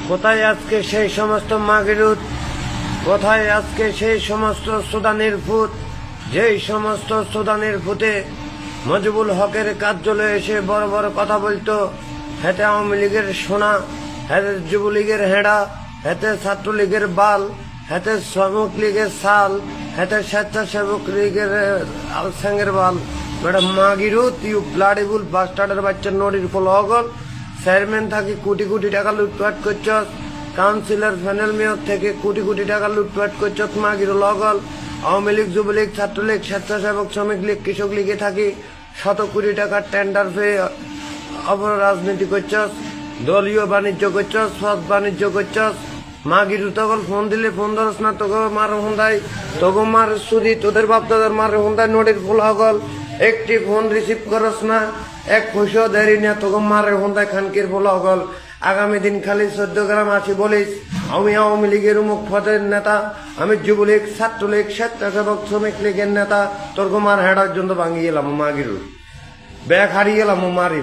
কোথায় আজকে সেই সমস্ত মাগিরুত, কোথায় আজকে সেই সমস্ত সুদানির ফুট, যেই সমস্ত সুদানির ফুটে মজিবুল হকের কার্যালয়ে এসে বড় বড় কথা বলতো, হেতে আওয়ামী লীগের সোনা, হেতে যুবলীগের হেঁড়া, হেতে ছাত্রলীগের বাল, হেতে শ্রমিক লীগের সাল, হেতে স্বেচ্ছাসেবক লীগের আলসাঙ্গের বাল। ম্যাডাম মাগিরুত, ইউ ব্লাডিবুল বাস্টার্ডের বাচ্চা নড়ির ফল হগল। চেয়ারম্যান থাকি কোটি কোটি টাকা লুটপাট করছস, কাউন্সিলর প্যানেল মেয়র থেকে কোটি কোটি টাকা লুটপাট করছস মাগিরুল হগল। আওয়ামী লীগ, যুবলীগ, ছাত্রলীগ, স্বেচ্ছাসেবক, শ্রমিক লীগ, কৃষক লীগে থাকি শত কোটি টাকার টেন্ডার পেয়ে অপর রাজনীতি করছস, দলীয় বাণিজ্য করছস, সৎ বাণিজ্য করছস। মাগিরুত হগল ফোন দিলে ফোন ধরস না, তোকে মার হুন্দাই, তোকে মার সুদি, তোদের বাপ দাদার মার হুন্দাই নড়ির ফুল হগল। একটি ফোন রিসিভ করস না, এক পয়সা দেরি না, তোকে মারের হুন্দায় খানকির ফুল হগল। আগামী দিন খালি 14 গ্রাম আসি বলিস আমি আওয়ামী লীগের মুখ পদের নেতা, আমি যুবলীগ, ছাত্রলীগ, স্বেচ্ছাসেবক, শ্রমিক লীগের নেতা, তোর মার হেঁটার জন্য ভাঙিয়ে গেলাম মাগিরুত, ব্যাগ হারিয়ে গেলাম মারি।